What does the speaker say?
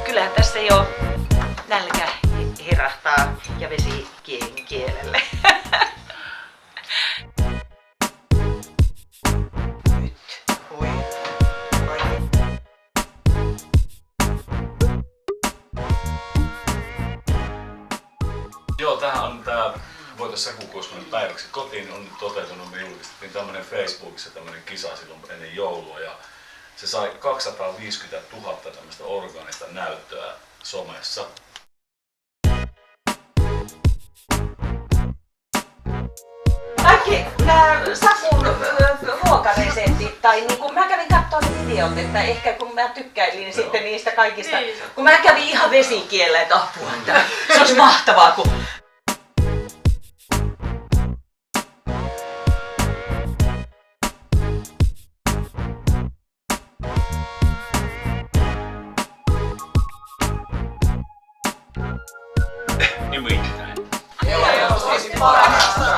Kyllähän tässä jo nälkä hirahtaa ja vesi kielelle. Nyt. Oi. Ai. Joo, tämähän on voitaisiin Säkukoskon päiväksi kotiin on nyt toteutunut. Me julkistettiin tämmönen Facebookissa tämmönen kisa silloin ennen joulua ja se sai 250 000 tämmöistä orgaanista näyttöä somessa. Kaikki nämä Sakun ruokareseptit, tai niin kun mä kävin kattoo ne videot, että ehkä kun mä tykkäilin sitten niistä kaikista, kun mä kävin ihan vesikielellä, että apua, että se olisi mahtavaa, kun Nimittäin. Joo, parasta.